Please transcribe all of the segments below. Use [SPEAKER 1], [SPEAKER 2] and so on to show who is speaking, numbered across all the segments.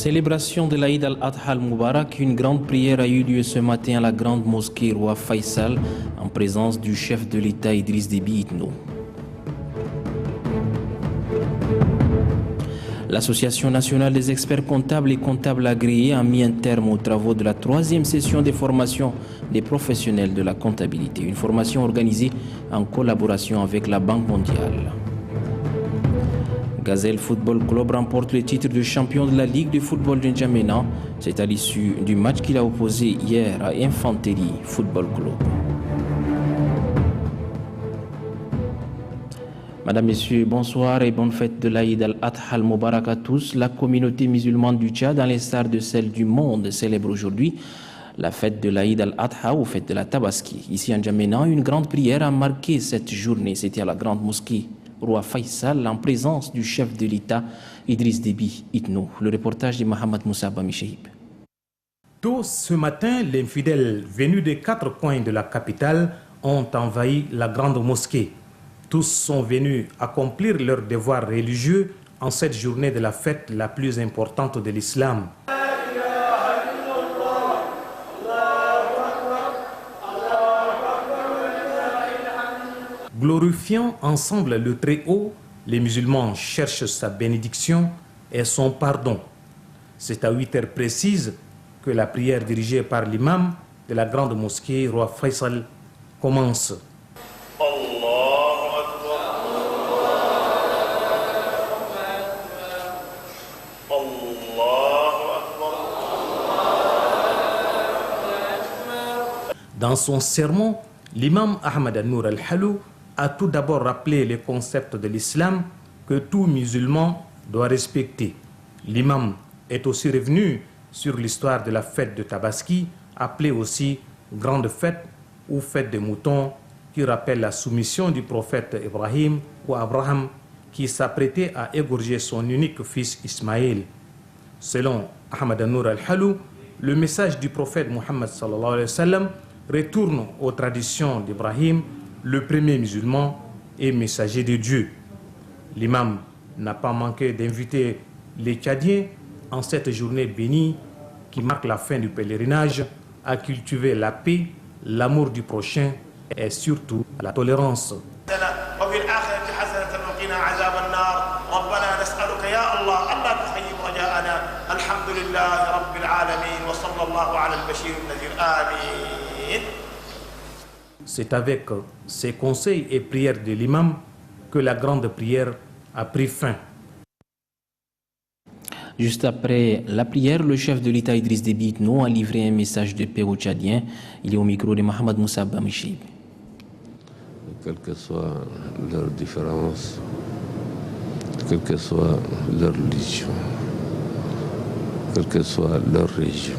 [SPEAKER 1] Célébration de l'Aïd al-Adha al-Mubarak, une grande prière a eu lieu ce matin à la grande mosquée Roi Faisal en présence du chef de l'État Idriss Déby Itno. L'Association nationale des experts comptables et comptables agréés a mis un terme aux travaux de la 3e session des formations des professionnels de la comptabilité, une formation organisée en collaboration avec la Banque mondiale. Gazelle Football Club remporte le titre de champion de la Ligue de football de N'Djamena. C'est à l'issue du match qu'il a opposé hier à Infanterie Football Club. Madame, Messieurs, bonsoir et bonne fête de l'Aïd al-Adha al-Mubarak à tous. La communauté musulmane du Tchad, à l'instar de celle du monde, célèbre aujourd'hui la fête de l'Aïd al-Adha ou fête de la Tabaski. Ici à N'Djamena, une grande prière a marqué cette journée. C'était à la grande mosquée Roi Faisal en présence du chef de l'État Idriss Déby Itno. Le reportage de Mohamed Moussa Bamishahib.
[SPEAKER 2] Tôt ce matin, les fidèles venus des 4 coins de la capitale ont envahi la grande mosquée. Tous sont venus accomplir leurs devoirs religieux en cette journée de la fête la plus importante de l'islam. Glorifiant ensemble le Très-Haut, les musulmans cherchent sa bénédiction et son pardon. C'est à 8 heures précises que la prière dirigée par l'imam de la grande mosquée Roi Faisal commence. Dans son sermon, l'imam Ahmad Nour al-Halou a tout d'abord rappelé les concepts de l'islam que tout musulman doit respecter. L'imam est aussi revenu sur l'histoire de la fête de Tabaski, appelée aussi grande fête ou fête des moutons, qui rappelle la soumission du prophète Ibrahim ou Abraham qui s'apprêtait à égorger son unique fils Ismaël. Selon Ahmad Nour al-Halou, le message du prophète Mohammed sallallahu alayhi wa sallam retourne aux traditions d'Ibrahim, le premier musulman et messager de Dieu. L'imam n'a pas manqué d'inviter les Tchadiens en cette journée bénie qui marque la fin du pèlerinage à cultiver la paix, l'amour du prochain et surtout la tolérance. C'est avec ces conseils et prières de l'imam que la grande prière a pris fin.
[SPEAKER 1] Juste après la prière, le chef de l'État Idriss Déby Itno a livré un message de paix aux Tchadiens. Il est au micro de Mohamed Moussa Bamishahib.
[SPEAKER 3] Quelles que soient leurs différences, quelle que soit leur religion, quelle que soit leur région,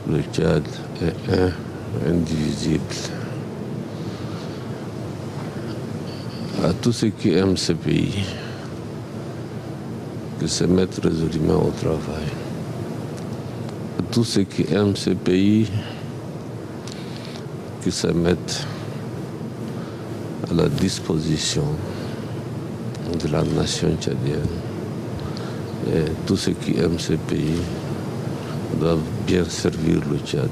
[SPEAKER 3] le Tchad est indivisible. À tous ceux qui aiment ce pays, qui se mettent résolument au travail. À tous ceux qui aiment ce pays, qui se mettent à la disposition de la nation tchadienne. Et tous ceux qui aiment ce pays doivent bien servir le Tchad.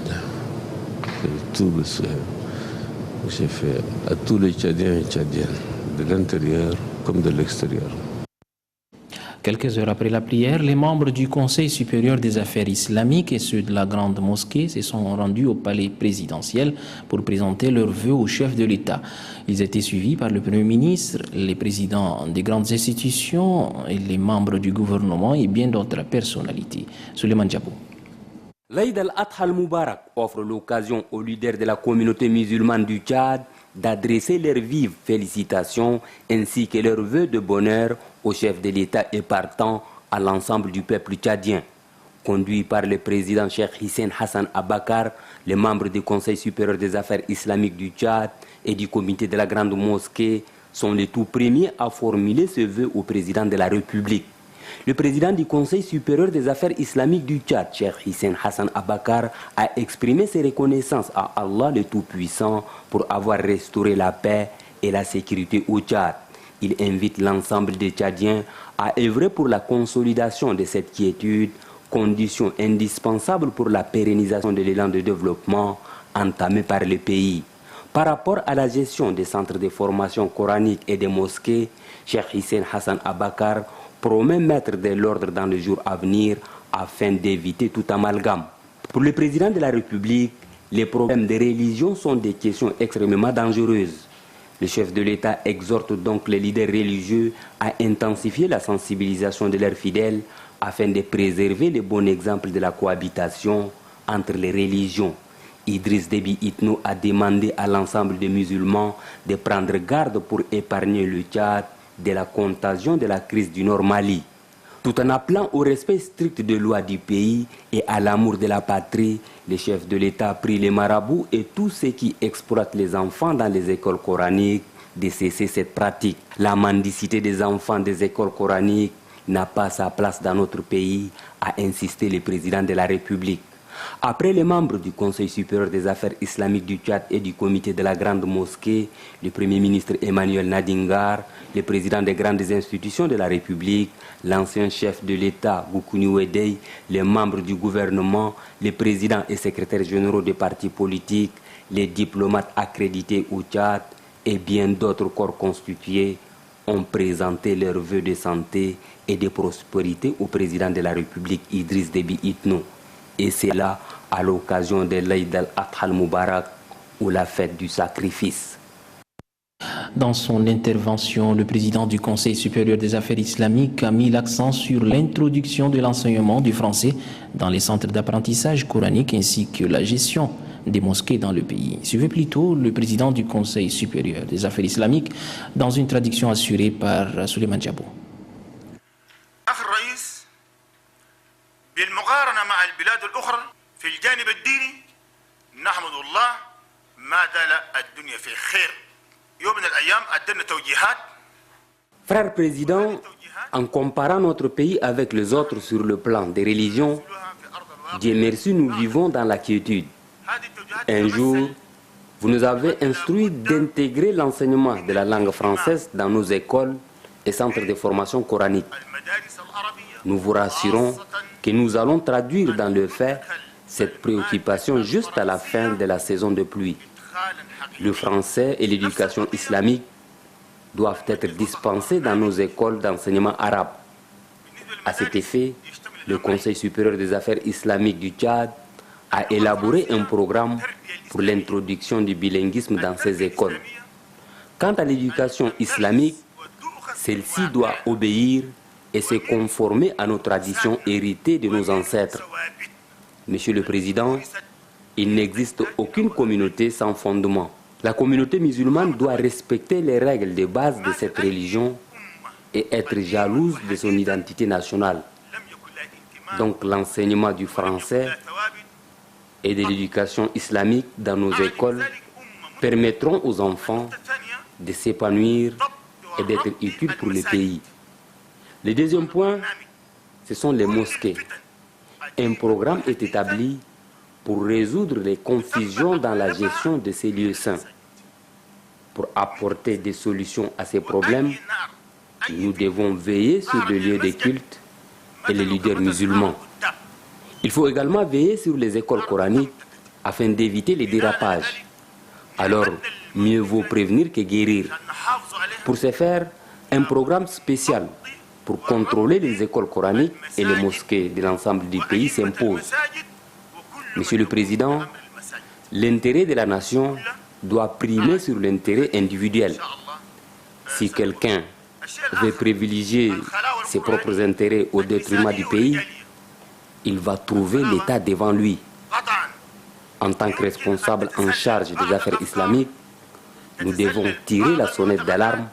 [SPEAKER 3] C'est tout le souhait que j'ai fait à tous les Tchadiens et Tchadiennes, de l'intérieur comme de l'extérieur.
[SPEAKER 1] Quelques heures après la prière, les membres du Conseil supérieur des affaires islamiques et ceux de la grande mosquée se sont rendus au palais présidentiel pour présenter leurs vœux au chef de l'État. Ils étaient suivis par le Premier ministre, les présidents des grandes institutions et les membres du gouvernement et bien d'autres personnalités. Souleymane Diabo.
[SPEAKER 4] L'Aïd al-Adha al-Mubarak offre l'occasion aux leaders de la communauté musulmane du Tchad d'adresser leurs vives félicitations ainsi que leurs vœux de bonheur au chef de l'État et partant à l'ensemble du peuple tchadien. Conduit par le président Cheikh Hissène Hassan Abakar, les membres du Conseil supérieur des affaires islamiques du Tchad et du comité de la grande mosquée sont les tout premiers à formuler ce vœu au président de la République. Le président du Conseil supérieur des affaires islamiques du Tchad, Cheikh Hissène Hassan Abakar, a exprimé ses reconnaissances à Allah le Tout-Puissant pour avoir restauré la paix et la sécurité au Tchad. Il invite l'ensemble des Tchadiens à œuvrer pour la consolidation de cette quiétude, condition indispensable pour la pérennisation de l'élan de développement entamé par le pays. Par rapport à la gestion des centres de formation coranique et des mosquées, Cheikh Hissène Hassan Abakar promet mettre de l'ordre dans les jours à venir afin d'éviter tout amalgame. Pour le président de la République, les problèmes de religion sont des questions extrêmement dangereuses. Le chef de l'État exhorte donc les leaders religieux à intensifier la sensibilisation de leurs fidèles afin de préserver le bon exemple de la cohabitation entre les religions. Idriss Déby Itno a demandé à l'ensemble des musulmans de prendre garde pour épargner le Tchad de la contagion de la crise du Nord Mali. Tout en appelant au respect strict des lois du pays et à l'amour de la patrie, le chef de l'État prie les marabouts et tous ceux qui exploitent les enfants dans les écoles coraniques de cesser cette pratique. La mendicité des enfants des écoles coraniques n'a pas sa place dans notre pays, a insisté le président de la République. Après les membres du Conseil supérieur des affaires islamiques du Tchad et du comité de la Grande Mosquée, le Premier ministre Emmanuel Nadingar, le président des grandes institutions de la République, l'ancien chef de l'État Goukouni Ouédei, les membres du gouvernement, les présidents et secrétaires généraux des partis politiques, les diplomates accrédités au Tchad et bien d'autres corps constitués ont présenté leurs vœux de santé et de prospérité au président de la République Idriss Déby Itno. Et c'est là à l'occasion de l'Aïd al-Adha al-Mubarak ou la fête du sacrifice.
[SPEAKER 1] Dans son intervention, le président du Conseil supérieur des affaires islamiques a mis l'accent sur l'introduction de l'enseignement du français dans les centres d'apprentissage coranique ainsi que la gestion des mosquées dans le pays. Suivez plutôt le président du Conseil supérieur des affaires islamiques dans une traduction assurée par Souleymane Diabo.
[SPEAKER 5] بالمقارنة مع البلاد الأخرى في الجانب الديني نحمد الله ما زال الدنيا في خير. يوم من الأيام أدينا توجيهات.
[SPEAKER 4] Frère président, en comparant notre pays avec les autres sur le plan des religions, Dieu merci, nous vivons dans la quiétude. Un jour, vous nous avez instruit d'intégrer l'enseignement de la langue française dans nos écoles et centres de formation coranique. Nous vous rassurons que nous allons traduire dans le fait cette préoccupation juste à la fin de la saison de pluie. Le français et l'éducation islamique doivent être dispensés dans nos écoles d'enseignement arabe. À cet effet, le Conseil supérieur des affaires islamiques du Tchad a élaboré un programme pour l'introduction du bilinguisme dans ces écoles. Quant à l'éducation islamique, celle-ci doit obéir et se conformer à nos traditions héritées de nos ancêtres. Monsieur le Président, il n'existe aucune communauté sans fondement. La communauté musulmane doit respecter les règles de base de cette religion et être jalouse de son identité nationale. Donc l'enseignement du français et de l'éducation islamique dans nos écoles permettront aux enfants de s'épanouir et d'être utiles pour le pays. Le deuxième point, ce sont les mosquées. Un programme est établi pour résoudre les confusions dans la gestion de ces lieux saints. Pour apporter des solutions à ces problèmes, nous devons veiller sur les lieux de culte et les leaders musulmans. Il faut également veiller sur les écoles coraniques afin d'éviter les dérapages. Alors, mieux vaut prévenir que guérir. Pour ce faire, un programme spécial pour contrôler les écoles coraniques et les mosquées de l'ensemble du pays s'impose. Monsieur le Président, l'intérêt de la nation doit primer sur l'intérêt individuel. Si quelqu'un veut privilégier ses propres intérêts au détriment du pays, il va trouver l'État devant lui. En tant que responsable en charge des affaires islamiques, nous devons tirer la sonnette d'alarme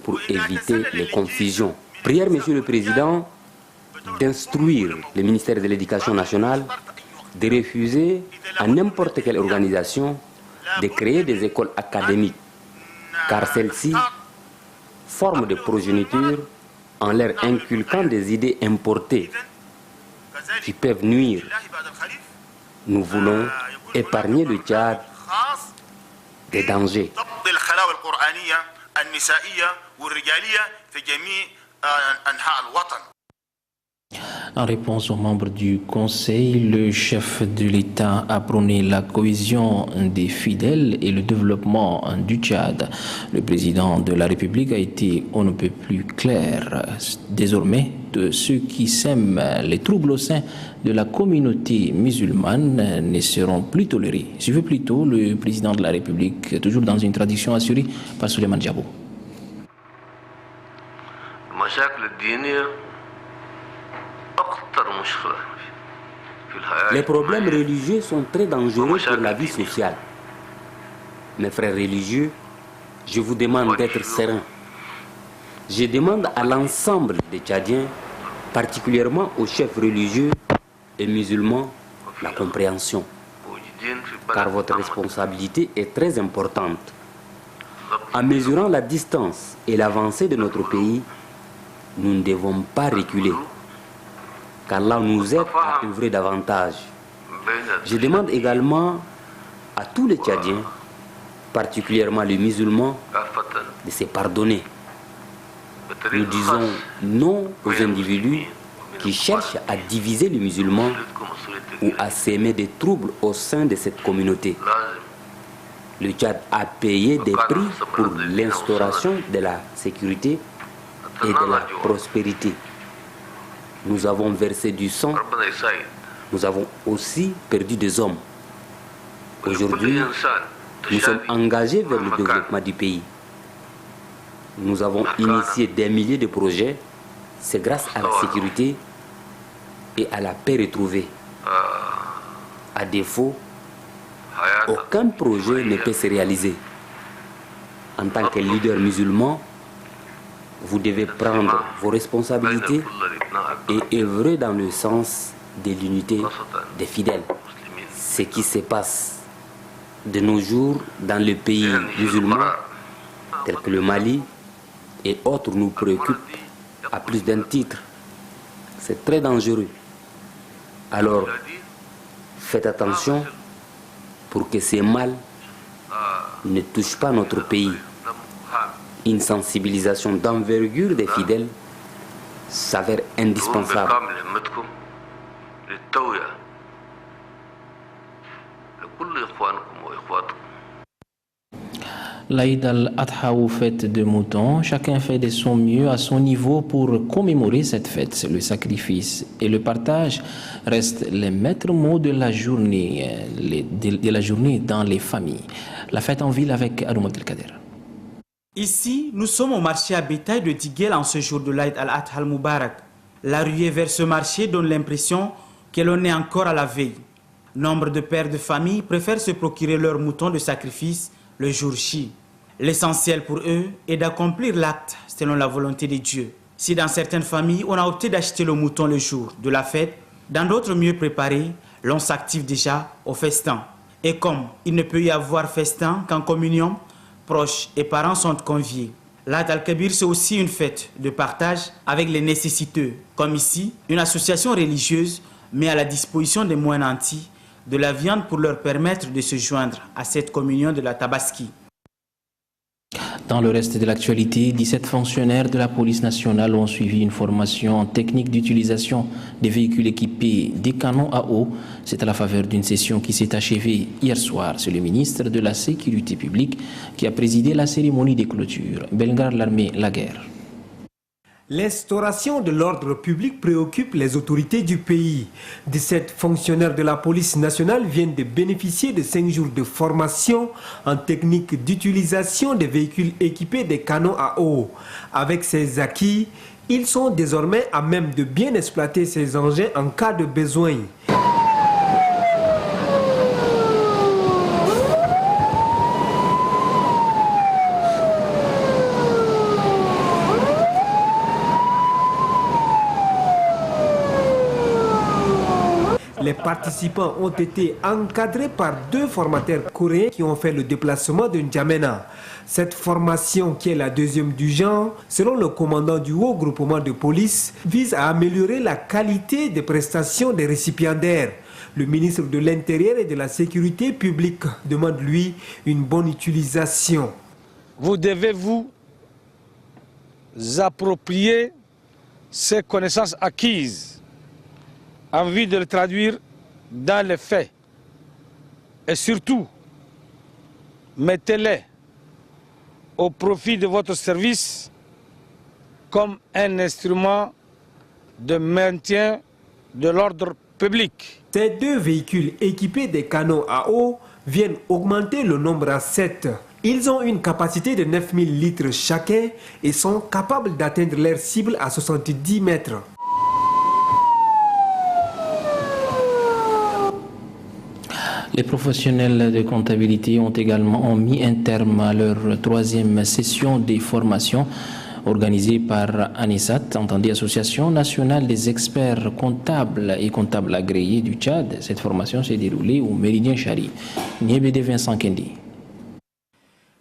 [SPEAKER 4] pour éviter les confusions. Prière, Monsieur le Président, d'instruire le ministère de l'Éducation nationale de refuser à n'importe quelle organisation de créer des écoles académiques, car celles-ci forment des progénitures en leur inculquant des idées importées qui peuvent nuire. Nous voulons épargner le Tchad des dangers.
[SPEAKER 5] النسائية والرجالية في جميع أنحاء الوطن.
[SPEAKER 1] En réponse aux membres du Conseil, le chef de l'État a prôné la cohésion des fidèles et le développement du Tchad. Le président de la République a été on ne peut plus clair. Désormais, de ceux qui sèment les troubles au sein de la communauté musulmane ne seront plus tolérés. Suivez plutôt le président de la République, toujours dans une tradition assurée par Souleymane Diabo.
[SPEAKER 4] Les problèmes religieux sont très dangereux pour la vie sociale. Mes frères religieux, je vous demande d'être sereins. Je demande à l'ensemble des Tchadiens, particulièrement aux chefs religieux et musulmans, la compréhension. Car votre responsabilité est très importante. En mesurant la distance et l'avancée de notre pays, nous ne devons pas reculer. Qu'Allah nous aide à œuvrer davantage. Je demande également à tous les Tchadiens, particulièrement les musulmans, de se pardonner. Nous disons non aux individus qui cherchent à diviser les musulmans ou à s'aimer des troubles au sein de cette communauté. Le Tchad a payé des prix pour l'instauration de la sécurité et de la prospérité. Nous avons versé du sang, nous avons aussi perdu des hommes. Aujourd'hui, nous sommes engagés vers le développement du pays. Nous avons initié des milliers de projets, c'est grâce à la sécurité et à la paix retrouvée. À défaut, aucun projet ne peut se réaliser. En tant que leader musulman, vous devez prendre vos responsabilités et œuvrer dans le sens de l'unité des fidèles. Ce qui se passe de nos jours dans les pays musulmans, tels que le Mali et autres, nous préoccupent à plus d'un titre. C'est très dangereux. Alors, faites attention pour que ces mal ne touchent pas notre pays. Une sensibilisation d'envergure des fidèles s'avère indispensable.
[SPEAKER 1] L'Aïd al-Adha ou fête de moutons, chacun fait de son mieux à son niveau pour commémorer cette fête. Le sacrifice et le partage restent les maîtres mots de la journée, dans les familles. La fête en ville avec Aroum Abdelkader.
[SPEAKER 6] Ici, nous sommes au marché à bétail de Diguel en ce jour de l'Aïd al-Adha al-Mubarak. La ruée vers ce marché donne l'impression que l'on est encore à la veille. Nombre de pères de famille préfèrent se procurer leur mouton de sacrifice le jour J. L'essentiel pour eux est d'accomplir l'acte selon la volonté de Dieu. Si dans certaines familles, on a opté d'acheter le mouton le jour de la fête, dans d'autres mieux préparés, l'on s'active déjà au festin. Et comme il ne peut y avoir festin qu'en communion, proches et parents sont conviés. L'Aïd al-Kabir, c'est aussi une fête de partage avec les nécessiteux. Comme ici, une association religieuse met à la disposition des moins nantis de la viande pour leur permettre de se joindre à cette communion de la Tabaski.
[SPEAKER 1] Dans le reste de l'actualité, 17 fonctionnaires de la police nationale ont suivi une formation en technique d'utilisation des véhicules équipés des canons à eau. C'est à la faveur d'une session qui s'est achevée hier soir. C'est le ministre de la Sécurité publique qui a présidé la cérémonie de clôture. Belgar l'armée la guerre.
[SPEAKER 7] L'instauration de l'ordre public préoccupe les autorités du pays. 17 fonctionnaires de la police nationale viennent de bénéficier de 5 jours de formation en technique d'utilisation des véhicules équipés des canons à eau. Avec ces acquis, ils sont désormais à même de bien exploiter ces engins en cas de besoin. Les participants ont été encadrés par 2 formateurs coréens qui ont fait le déplacement de N'Djamena. Cette formation, qui est la 2e du genre, selon le commandant du haut groupement de police, vise à améliorer la qualité des prestations des récipiendaires. Le ministre de l'Intérieur et de la Sécurité publique demande, lui, une bonne utilisation.
[SPEAKER 8] Vous devez vous approprier ces connaissances acquises en vue de les traduire dans les faits. Et surtout, mettez-les au profit de votre service comme un instrument de maintien de l'ordre public.
[SPEAKER 7] Ces 2 véhicules équipés des canons à eau viennent augmenter le nombre à 7. Ils ont une capacité de 9000 litres chacun et sont capables d'atteindre leur cible à 70 mètres.
[SPEAKER 1] Les professionnels de comptabilité ont également mis un terme à leur 3e session des formations organisée par ANISAT, entendue Association nationale des experts comptables et comptables agréés du Tchad. Cette formation s'est déroulée au Méridien Chari. Niébédé Vincent Kendi.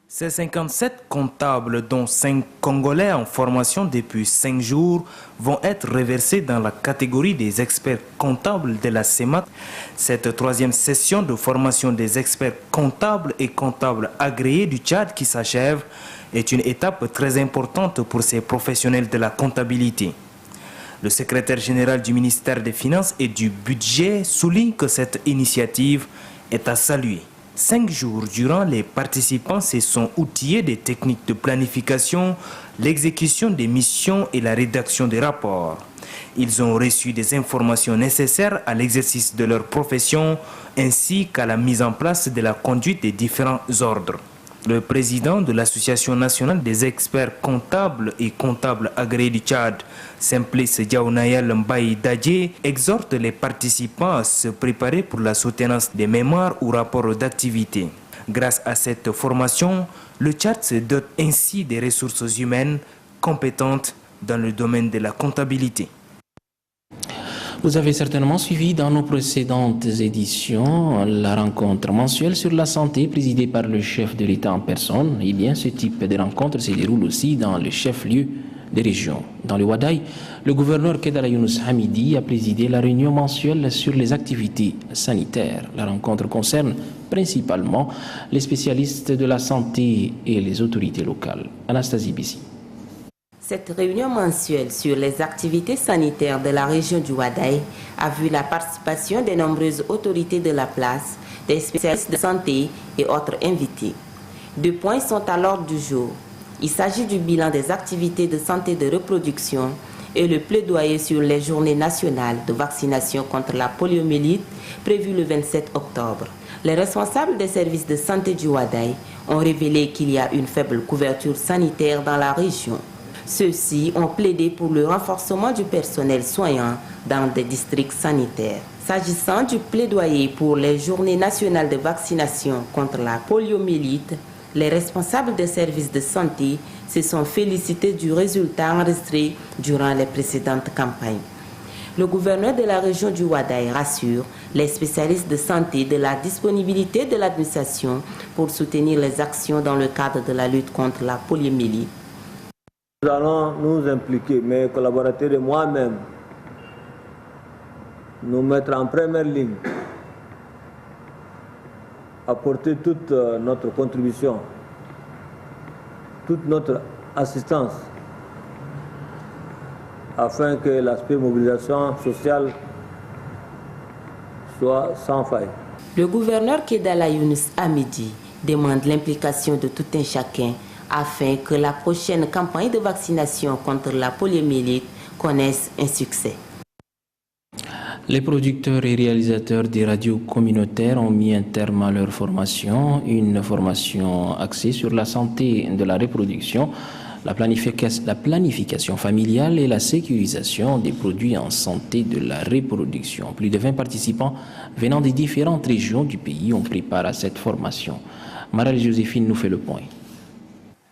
[SPEAKER 6] Ces 57 comptables, dont 5 Congolais en formation depuis 5 jours, vont être reversés dans la catégorie des experts comptables de la CEMAC. Cette 3e session de formation des experts comptables et comptables agréés du Tchad qui s'achève est une étape très importante pour ces professionnels de la comptabilité. Le secrétaire général du ministère des Finances et du Budget souligne que cette initiative est à saluer. 5 jours durant, les participants se sont outillés des techniques de planification, l'exécution des missions et la rédaction des rapports. Ils ont reçu des informations nécessaires à l'exercice de leur profession ainsi qu'à la mise en place de la conduite des différents ordres. Le président de l'Association nationale des experts comptables et comptables agréés du Tchad, Simplice Diaounayel Mbaye Dadje, exhorte les participants à se préparer pour la soutenance des mémoires ou rapports d'activité. Grâce à cette formation, le Tchad se dote ainsi des ressources humaines compétentes dans le domaine de la comptabilité.
[SPEAKER 1] Vous avez certainement suivi dans nos précédentes éditions la rencontre mensuelle sur la santé présidée par le chef de l'État en personne. Eh bien, ce type de rencontre se déroule aussi dans les chefs-lieux des régions. Dans le Wadaï, le gouverneur Kedala Younous Hamidi a présidé la réunion mensuelle sur les activités sanitaires. La rencontre concerne principalement les spécialistes de la santé et les autorités locales. Anastasie Bissi.
[SPEAKER 9] Cette réunion mensuelle sur les activités sanitaires de la région du Wadaï a vu la participation de nombreuses autorités de la place, des spécialistes de santé et autres invités. 2 points sont à l'ordre du jour. Il s'agit du bilan des activités de santé de reproduction et le plaidoyer sur les journées nationales de vaccination contre la poliomyélite prévues le 27 octobre. Les responsables des services de santé du Wadaï ont révélé qu'il y a une faible couverture sanitaire dans la région. Ceux-ci ont plaidé pour le renforcement du personnel soignant dans des districts sanitaires. S'agissant du plaidoyer pour les journées nationales de vaccination contre la poliomyélite, les responsables des services de santé se sont félicités du résultat enregistré durant les précédentes campagnes. Le gouverneur de la région du Wadaï rassure les spécialistes de santé de la disponibilité de l'administration pour soutenir les actions dans le cadre de la lutte contre la poliomyélite.
[SPEAKER 10] Nous allons nous impliquer, mes collaborateurs et moi-même, nous mettre en première ligne, apporter toute notre contribution, toute notre assistance, afin que l'aspect mobilisation sociale soit sans faille.
[SPEAKER 9] Le gouverneur Kedala Younous Hamidi demande l'implication de tout un chacun afin que la prochaine campagne de vaccination contre la poliomyélite connaisse un succès.
[SPEAKER 1] Les producteurs et réalisateurs des radios communautaires ont mis un terme à leur formation, une formation axée sur la santé de la reproduction, la planification familiale et la sécurisation des produits en santé de la reproduction. Plus de 20 participants venant des différentes régions du pays ont pris part à cette formation. Marie-Joséphine nous fait le point.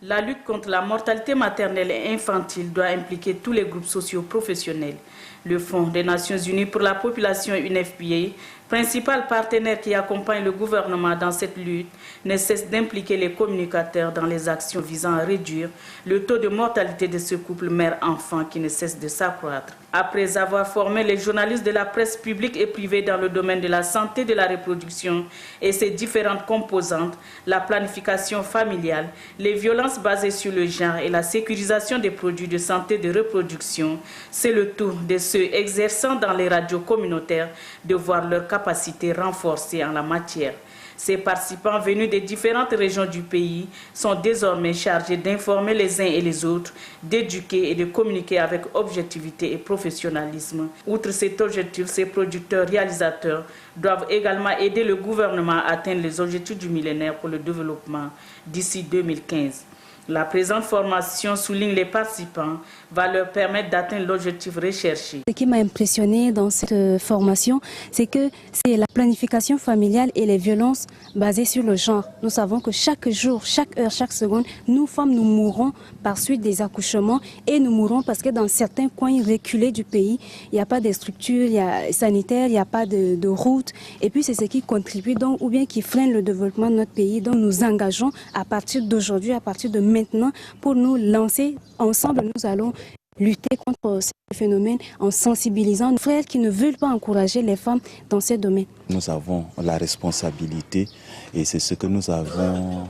[SPEAKER 11] La lutte contre la mortalité maternelle et infantile doit impliquer tous les groupes sociaux professionnels. Le Fonds des Nations Unies pour la population UNFPA, principal partenaire qui accompagne le gouvernement dans cette lutte, ne cesse d'impliquer les communicateurs dans les actions visant à réduire le taux de mortalité de ce couple mère-enfant qui ne cesse de s'accroître. Après avoir formé les journalistes de la presse publique et privée dans le domaine de la santé de la reproduction et ses différentes composantes, la planification familiale, les violences basées sur le genre et la sécurisation des produits de santé de reproduction, c'est le tour de ceux exerçant dans les radios communautaires de voir leur capacité renforcée en la matière. Ces participants venus des différentes régions du pays sont désormais chargés d'informer les uns et les autres, d'éduquer et de communiquer avec objectivité et professionnalisme. Outre cet objectif, ces producteurs-réalisateurs doivent également aider le gouvernement à atteindre les objectifs du millénaire pour le développement d'ici 2015. La présente formation, souligne les participants, va leur permettre d'atteindre l'objectif recherché.
[SPEAKER 12] Ce qui m'a impressionné dans cette formation, c'est que c'est la planification familiale et les violences basées sur le genre. Nous savons que chaque jour, chaque heure, chaque seconde, nous femmes, nous mourons par suite des accouchements et nous mourons parce que dans certains coins reculés du pays, il n'y a pas de structures sanitaires, il n'y a pas de routes. Et puis c'est ce qui contribue donc, ou bien qui freine le développement de notre pays. Donc nous engageons à partir d'aujourd'hui, à partir de maintenant, pour nous lancer ensemble, nous allons lutter contre ce phénomène en sensibilisant nos frères qui ne veulent pas encourager les femmes dans ces domaines.
[SPEAKER 13] Nous avons la responsabilité et c'est ce que nous avons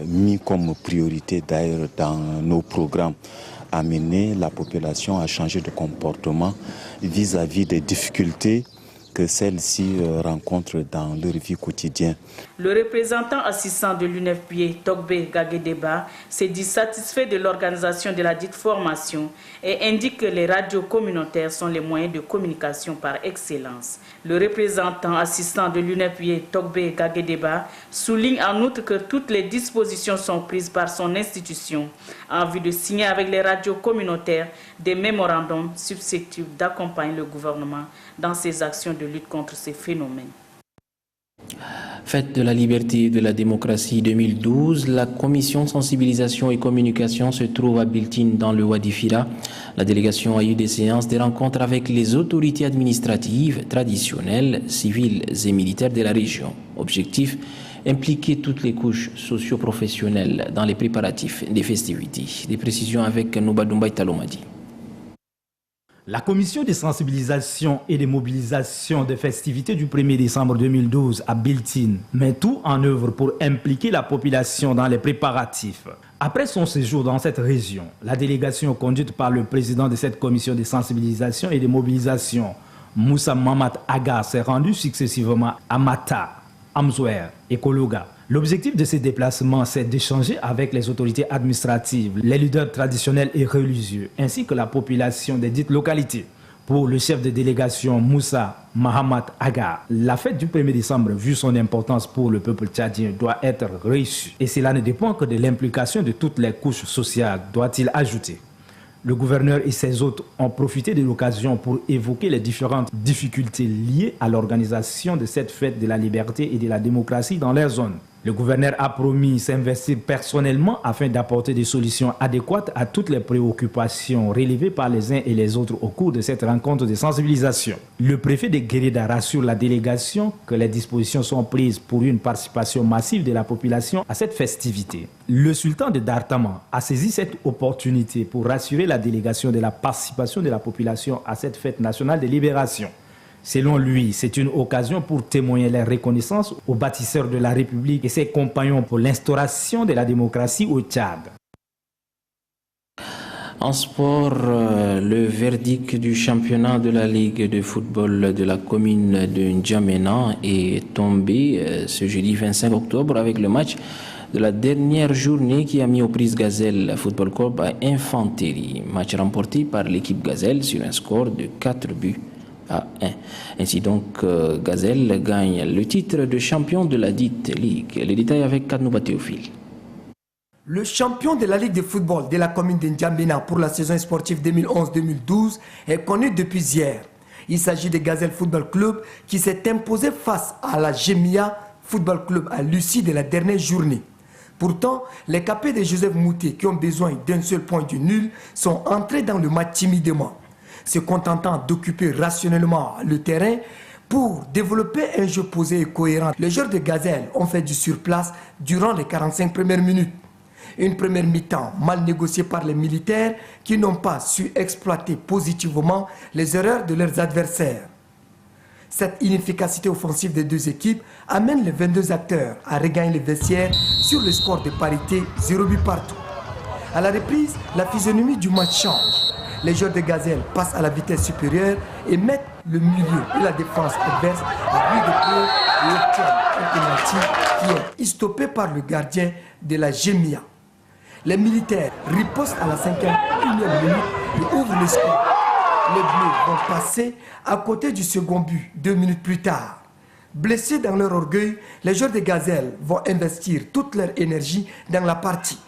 [SPEAKER 13] mis comme priorité d'ailleurs dans nos programmes, amener la population à changer de comportement vis-à-vis des difficultés que celles-ci rencontrent dans leur vie quotidienne.
[SPEAKER 11] Le représentant assistant de l'UNFPA, Togbe Gagedeba, s'est dit satisfait de l'organisation de la dite formation et indique que les radios communautaires sont les moyens de communication par excellence. Le représentant assistant de l'UNFPA, Togbe Gagedeba, souligne en outre que toutes les dispositions sont prises par son institution en vue de signer avec les radios communautaires des mémorandums susceptibles d'accompagner le gouvernement dans ses actions de lutte contre ces phénomènes.
[SPEAKER 1] Fête de la liberté et de la démocratie 2012, la commission sensibilisation et communication se trouve à Biltine dans le Wadi Fira. La délégation a eu des séances, des rencontres avec les autorités administratives, traditionnelles, civiles et militaires de la région. Objectif, impliquer toutes les couches socio-professionnelles dans les préparatifs des festivités. Des précisions avec Noubadoumbaï Talomadi.
[SPEAKER 14] La commission de sensibilisation et de mobilisation des festivités du 1er décembre 2012 à Biltine met tout en œuvre pour impliquer la population dans les préparatifs. Après son séjour dans cette région, la délégation conduite par le président de cette commission de sensibilisation et de mobilisation, Moussa Mamat Aga, s'est rendue successivement à Mata, Amzouer et Kologa. L'objectif de ces déplacements, c'est d'échanger avec les autorités administratives, les leaders traditionnels et religieux, ainsi que la population des dites localités. Pour le chef de délégation Moussa Mahamat Aga, la fête du 1er décembre, vu son importance pour le peuple tchadien, doit être réussie. Et cela ne dépend que de l'implication de toutes les couches sociales, doit-il ajouter. Le gouverneur et ses hôtes ont profité de l'occasion pour évoquer les différentes difficultés liées à l'organisation de cette fête de la liberté et de la démocratie dans leur zone. Le gouverneur a promis s'investir personnellement afin d'apporter des solutions adéquates à toutes les préoccupations relevées par les uns et les autres au cours de cette rencontre de sensibilisation. Le préfet de Guérida rassure la délégation que les dispositions sont prises pour une participation massive de la population à cette festivité. Le sultan de Dartama a saisi cette opportunité pour rassurer la délégation de la participation de la population à cette fête nationale de libération. Selon lui, c'est une occasion pour témoigner la reconnaissance aux bâtisseurs de la République et ses compagnons pour l'instauration de la démocratie au Tchad.
[SPEAKER 1] En sport, le verdict du championnat de la Ligue de football de la commune de N'Djamena est tombé ce jeudi 25 octobre avec le match de la dernière journée qui a mis aux prises Gazelle Football Club à Infanterie. Match remporté par l'équipe Gazelle sur un score de 4 buts à 1. Ainsi donc, Gazelle gagne le titre de champion de la dite Ligue. Les détails avec Kadnouba Théophile.
[SPEAKER 15] Le champion de la Ligue de football de la commune de N'Djamena pour la saison sportive 2011-2012 est connu depuis hier. Il s'agit de Gazelle Football Club qui s'est imposé face à la Gemia Football Club à l'issue de la dernière journée. Pourtant, les capés de Joseph Mouté qui ont besoin d'un seul point du nul sont entrés dans le match timidement. se contentant d'occuper rationnellement le terrain pour développer un jeu posé et cohérent. Les joueurs de Gazelle ont fait du surplace durant les 45 premières minutes. Une première mi-temps mal négociée par les militaires qui n'ont pas su exploiter positivement les erreurs de leurs adversaires. Cette inefficacité offensive des deux équipes amène les 22 acteurs à regagner les vestiaires sur le score de parité 0 but partout. À la reprise, la physionomie du match change. Les joueurs de Gazelle passent à la vitesse supérieure et mettent le milieu et la défense adverse à but de pied et obtiennent un penalty qui est stoppé par le gardien de la Gémia. Les militaires ripostent à la 51e minute et ouvrent le score. Les Bleus vont passer à côté du second but 2 minutes plus tard. Blessés dans leur orgueil, les joueurs de Gazelle vont investir toute leur énergie dans la partie.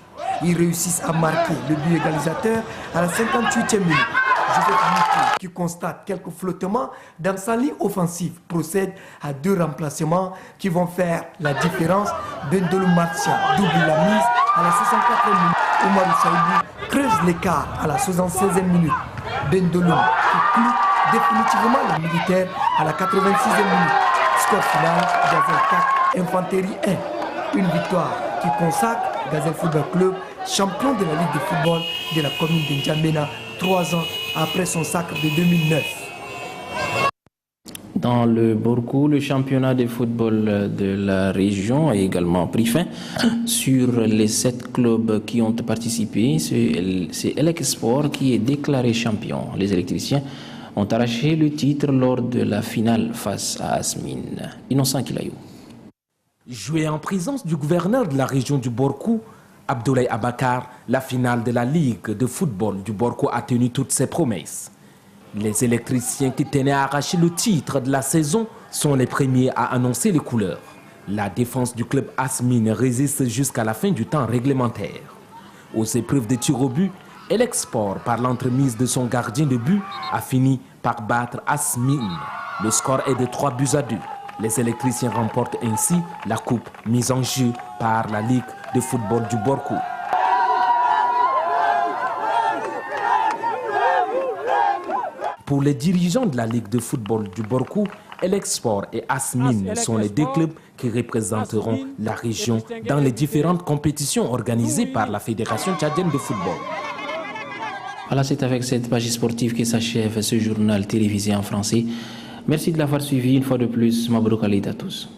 [SPEAKER 15] Ils réussissent à marquer le but égalisateur à la 58e minute. Joseph Moutou, qui constate quelques flottements dans sa ligne offensive, procède à 2 remplacements qui vont faire la différence. Bendolo Martial double la mise à la 64e minute. Oumarou Saïbou creuse l'écart à la 76e minute. Bendolo qui cloue définitivement les militaires à la 86e minute. Score final, Gazelle 4, Infanterie 1. Une victoire qui consacre Gazelle Football Club champion de la Ligue de football de la commune de N'Djamena 3 ans après son sacre de 2009.
[SPEAKER 1] Dans le Borkou, le championnat de football de la région a également pris fin. Sur les 7 clubs qui ont participé, c'est Elec Sport qui est déclaré champion. Les électriciens ont arraché le titre lors de la finale face à Asmine. Innocent Kilayou.
[SPEAKER 16] Joué en présence du gouverneur de la région du Borkou, Abdoulaye Abakar, la finale de la Ligue de football du Borkou a tenu toutes ses promesses. Les électriciens qui tenaient à arracher le titre de la saison sont les premiers à annoncer les couleurs. La défense du club Asmine résiste jusqu'à la fin du temps réglementaire. Aux épreuves de tir au but, Elec Sport, par l'entremise de son gardien de but, a fini par battre Asmine. Le score est de 3 buts à 2. Les électriciens remportent ainsi la coupe mise en jeu par la Ligue de football du Borkou. Pour les dirigeants de la Ligue de football du Borkou, Elec Sport et Asmine sont les 2 clubs qui représenteront la région dans les différentes compétitions organisées par la Fédération tchadienne de football.
[SPEAKER 1] Voilà, c'est avec cette page sportive que s'achève ce journal télévisé en français. Merci de l'avoir suivi une fois de plus. Mabrouk Khalid à tous.